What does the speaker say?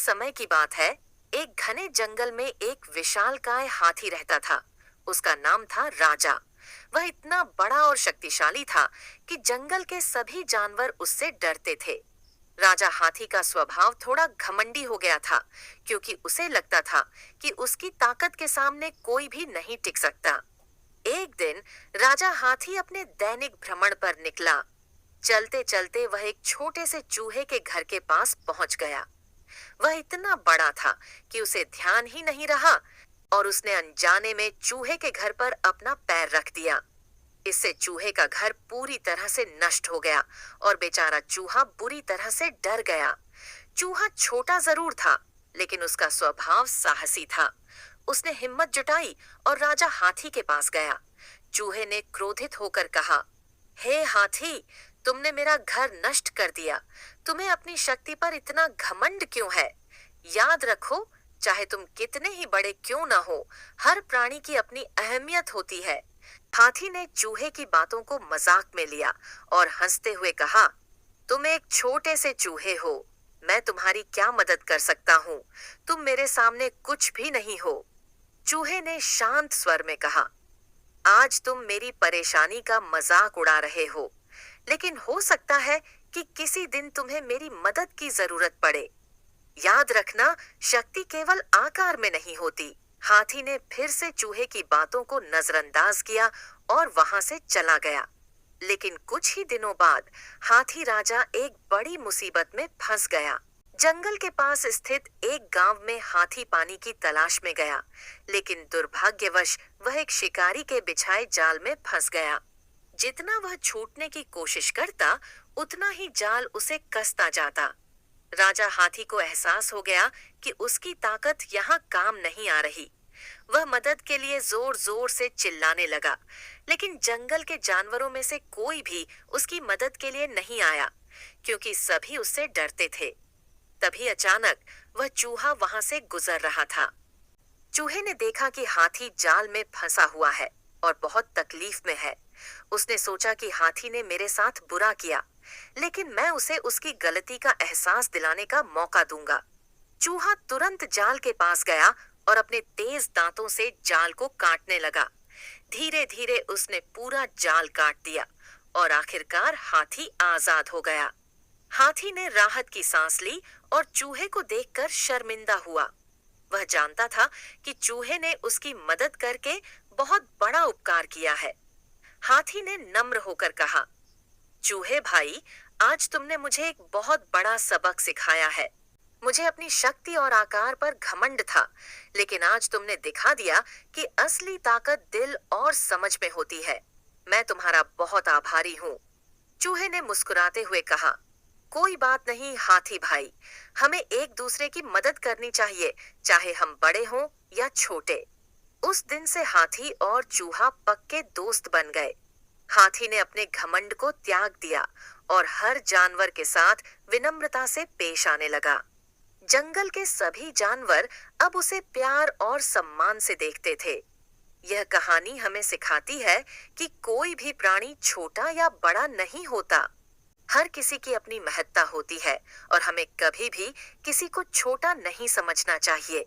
समय की बात है। एक घने जंगल में एक विशालकाय हाथी रहता था। उसका नाम था राजा। वह इतना बड़ा और शक्तिशाली था कि जंगल के सभी जानवर उससे डरते थे। राजा हाथी का स्वभाव थोड़ा घमंडी हो गया था, क्योंकि उसे लगता था कि उसकी ताकत के सामने कोई भी नहीं टिक सकता। एक दिन राजा हाथी अपने दैनिक भ्रमण पर निकला। चलते चलते वह एक छोटे से चूहे के घर के पास पहुंच गया। वह इतना बड़ा था कि उसे ध्यान ही नहीं रहा और उसने अनजाने में चूहे के घर पर अपना पैर रख दिया। इससे चूहे का घर पूरी तरह से नष्ट हो गया और बेचारा चूहा बुरी तरह से डर गया। चूहा छोटा जरूर था, लेकिन उसका स्वभाव साहसी था। उसने हिम्मत जुटाई और राजा हाथी के पास गया। चूहे ने क्रोधित होकर कहा, हे हाथी, तुमने मेरा घर नष्ट कर दिया। तुम्हें अपनी शक्ति पर इतना घमंड क्यों है? याद रखो, चाहे तुम कितने ही बड़े क्यों ना हो, हर प्राणी की अपनी अहमियत होती है। हाथी ने चूहे की बातों को मजाक में लिया और हंसते हुए कहा, तुम एक छोटे से चूहे हो, मैं तुम्हारी क्या मदद कर सकता हूँ? तुम मेरे सामने कुछ भी नहीं हो। चूहे ने शांत स्वर में कहा, आज तुम मेरी परेशानी का मजाक उड़ा रहे हो, लेकिन हो सकता है कि किसी दिन तुम्हें मेरी मदद की जरूरत पड़े। याद रखना, शक्ति केवल आकार में नहीं होती। हाथी ने फिर से चूहे की बातों को नजरअंदाज किया और वहां से चला गया। लेकिन कुछ ही दिनों बाद हाथी राजा एक बड़ी मुसीबत में फंस गया। जंगल के पास स्थित एक गांव में हाथी पानी की तलाश में गया, लेकिन दुर्भाग्यवश वह एक शिकारी के बिछाए जाल में फंस गया। जितना वह छूटने की कोशिश करता, उतना ही जाल उसे कसता जाता। राजा हाथी को एहसास हो गया कि उसकी ताकत यहाँ काम नहीं आ रही। वह मदद के लिए जोर जोर से चिल्लाने लगा, लेकिन जंगल के जानवरों में से कोई भी उसकी मदद के लिए नहीं आया, क्योंकि सभी उससे डरते थे। तभी अचानक वह चूहा वहां से गुजर रहा था। चूहे ने देखा कि हाथी जाल में फंसा हुआ है और बहुत तकलीफ में है। उसने सोचा कि हाथी ने मेरे साथ बुरा किया, लेकिन मैं उसे उसकी गलती का एहसास दिलाने का मौका दूंगा। चूहा तुरंत जाल के पास गया और अपने तेज दांतों से जाल को काटने लगा। धीरे धीरे उसने पूरा जाल काट दिया और आखिरकार हाथी आजाद हो गया। हाथी ने राहत की सांस ली और चूहे को देखकर शर्मिंदा हुआ। वह जानता था कि चूहे ने उसकी मदद करके बहुत बड़ा उपकार किया है। हाथी ने नम्र होकर कहा, चूहे भाई, आज तुमने मुझे एक बहुत बड़ा सबक सिखाया है। मुझे अपनी शक्ति और आकार पर घमंड था, लेकिन आज तुमने दिखा दिया कि असली ताकत दिल और समझ में होती है। मैं तुम्हारा बहुत आभारी हूँ। चूहे ने मुस्कुराते हुए कहा, कोई बात नहीं हाथी भाई, हमें एक दूसरे की मदद करनी चाहिए, चाहे हम बड़े हों या छोटे। उस दिन से हाथी और चूहा पक्के दोस्त बन गए। हाथी ने अपने घमंड को त्याग दिया और हर जानवर के साथ विनम्रता से पेश आने लगा। जंगल के सभी जानवर अब उसे प्यार और सम्मान से देखते थे। यह कहानी हमें सिखाती है कि कोई भी प्राणी छोटा या बड़ा नहीं होता। हर किसी की अपनी महत्ता होती है और हमें कभी भी किसी को छोटा नहीं समझना चाहिए।